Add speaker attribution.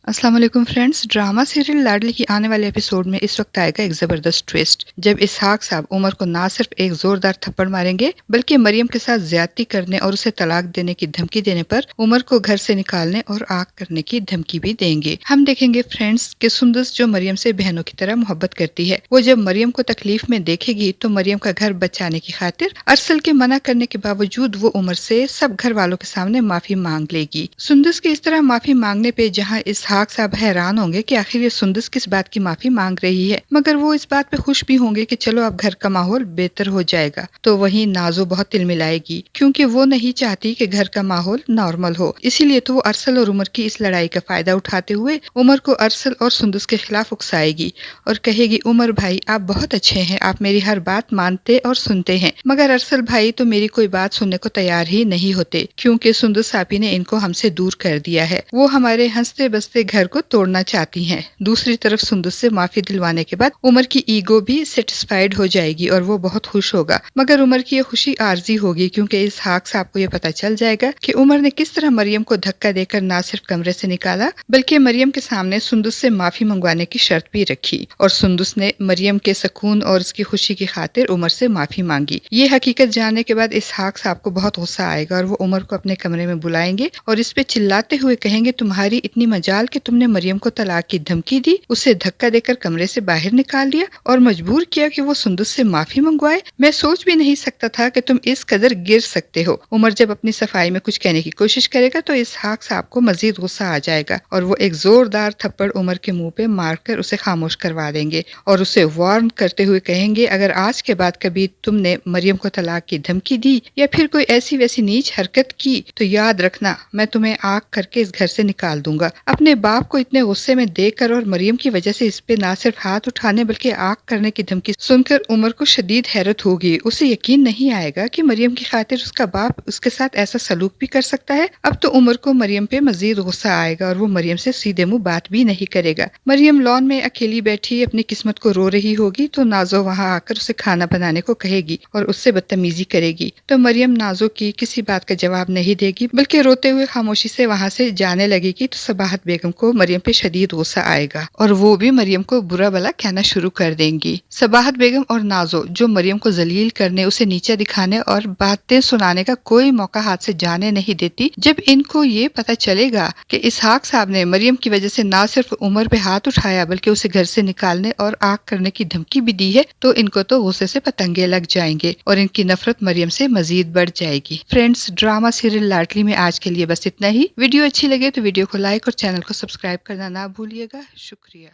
Speaker 1: अस्सलाम वालेकुम friends. Drama serial लाडली की आने वाले एपिसोड में इस वक्त आएगा एक जबरदस्त ट्विस्ट, जब इसहाक साहब उमर को ना सिर्फ एक जोरदार थप्पड़ मारेंगे बल्कि मरियम के साथ ज्यादती करने और उसे तलाक देने की धमकी देने पर उमर को घर से निकालने और आग करने की धमकी भी देंगे। हम देखेंगे फ्रेंड्स कि सुंदस जो मरियम से बहनों की तरह मोहब्बत करती है, वो जब मरियम को तकलीफ में देखेगी तो मरियम का घर बचाने की खातिर अरसल के मना करने के बावजूद वो उमर से सब घर वालों के सामने माफी मांग लेगी। सुंदस की इस तरह माफी मांगने पे जहाँ इसहाक साहब हैरान होंगे कि आखिर ये सुंदस किस बात की माफी मांग रही है, मगर वो इस बात पे खुश भी होंगे कि चलो अब घर का माहौल बेहतर हो जाएगा। तो वहीं नाजो बहुत तिलमिलाएगी क्योंकि वो नहीं चाहती कि घर का माहौल नॉर्मल हो, इसीलिए तो वो अरसल और उमर की इस लड़ाई का फायदा उठाते हुए उमर को अरसल और सुंदस के खिलाफ उकसाएगी और कहेगी, उमर भाई आप बहुत अच्छे हैं, आप मेरी हर बात मानते और सुनते हैं, मगर अरसल भाई तो मेरी कोई बात सुनने को तैयार ही नहीं होते क्योंकि सुंदस आपी ने इनको हमसे दूर कर दिया है। वो हमारे हंसते बसते घर को तोड़ना चाहती हैं। दूसरी तरफ सुंदस से माफी दिलवाने के बाद उमर की ईगो भी सेटिस्फाइड हो जाएगी और वो बहुत खुश होगा, मगर उमर की ये खुशी आर्जी होगी क्योंकि इसहाक साहब को ये पता चल जाएगा कि उमर ने किस तरह मरियम को धक्का देकर ना सिर्फ कमरे से निकाला बल्कि मरियम के सामने सुंदस से माफी मंगवाने की शर्त भी रखी और सुंदस ने मरियम के सुकून और उसकी खुशी की खातिर उमर से माफी मांगी। ये हकीकत जानने के बाद इसहाक साहब को बहुत गुस्सा आएगा और वो उमर को अपने कमरे में बुलाएंगे और इस पे चिल्लाते हुए कहेंगे, तुम्हारी इतनी मजाल कि तुमने मरियम को तलाक की धमकी दी, उसे धक्का देकर कमरे से बाहर निकाल दिया और मजबूर किया कि वो सुंदस से माफी मंगवाए। मैं सोच भी नहीं सकता था कि तुम इस कदर गिर सकते हो। उमर जब अपनी सफाई में कुछ कहने की कोशिश करेगा तो इसहाक साहब को मजीद गुस्सा आ जाएगा और वो एक जोरदार थप्पड़ उमर के मुंह पे मारकर उसे खामोश करवा देंगे और उसे वार्न करते हुए कहेंगे, अगर आज के बाद कभी तुमने मरियम को तलाक की धमकी दी या फिर कोई ऐसी वैसी नीच हरकत की तो याद रखना मैं तुम्हें आग करके इस घर से निकाल दूंगा। अपने बाप को इतने गुस्से में देखकर और मरियम की वजह से इस पे ना सिर्फ हाथ उठाने बल्कि आग करने की धमकी सुनकर उमर को शदीद हैरत होगी। उसे यकीन नहीं आएगा कि मरियम की खातिर उसका बाप उसके साथ ऐसा सलूक भी कर सकता है। अब तो उमर को मरियम पे मजीद गुस्सा आएगा और वो मरियम से सीधे मुंह बात भी नहीं करेगा। मरियम लॉन में अकेली बैठी अपनी किस्मत को रो रही होगी तो नाजो वहाँ आकर उसे खाना बनाने को कहेगी और उससे बदतमीजी करेगी, तो मरियम नाजो की किसी बात का जवाब नहीं देगी बल्कि रोते हुए खामोशी से वहाँ से जाने लगेगी। तो सबाहत बेगम को मरियम पे शदीद गुस्सा आएगा और वो भी मरियम को बुरा भला कहना शुरू कर देंगी। सबाहत बेगम और नाजो जो मरियम को जलील करने, उसे नीचा दिखाने और बातें सुनाने का कोई मौका हाथ से जाने नहीं देती, जब इनको ये पता चलेगा कि इसहाक साहब ने मरियम की वजह से ना सिर्फ उमर पे हाथ उठाया बल्कि उसे घर से निकालने और आग करने की धमकी भी दी है, तो इनको तो गुस्से से पतंगे लग जाएंगे और इनकी नफरत मरियम से मजीद बढ़ जाएगी। फ्रेंड्स, ड्रामा सीरियल लाडली में आज के लिए बस इतना ही। वीडियो अच्छी लगे तो वीडियो को लाइक और चैनल को सब्सक्राइब करना ना भूलिएगा। शुक्रिया।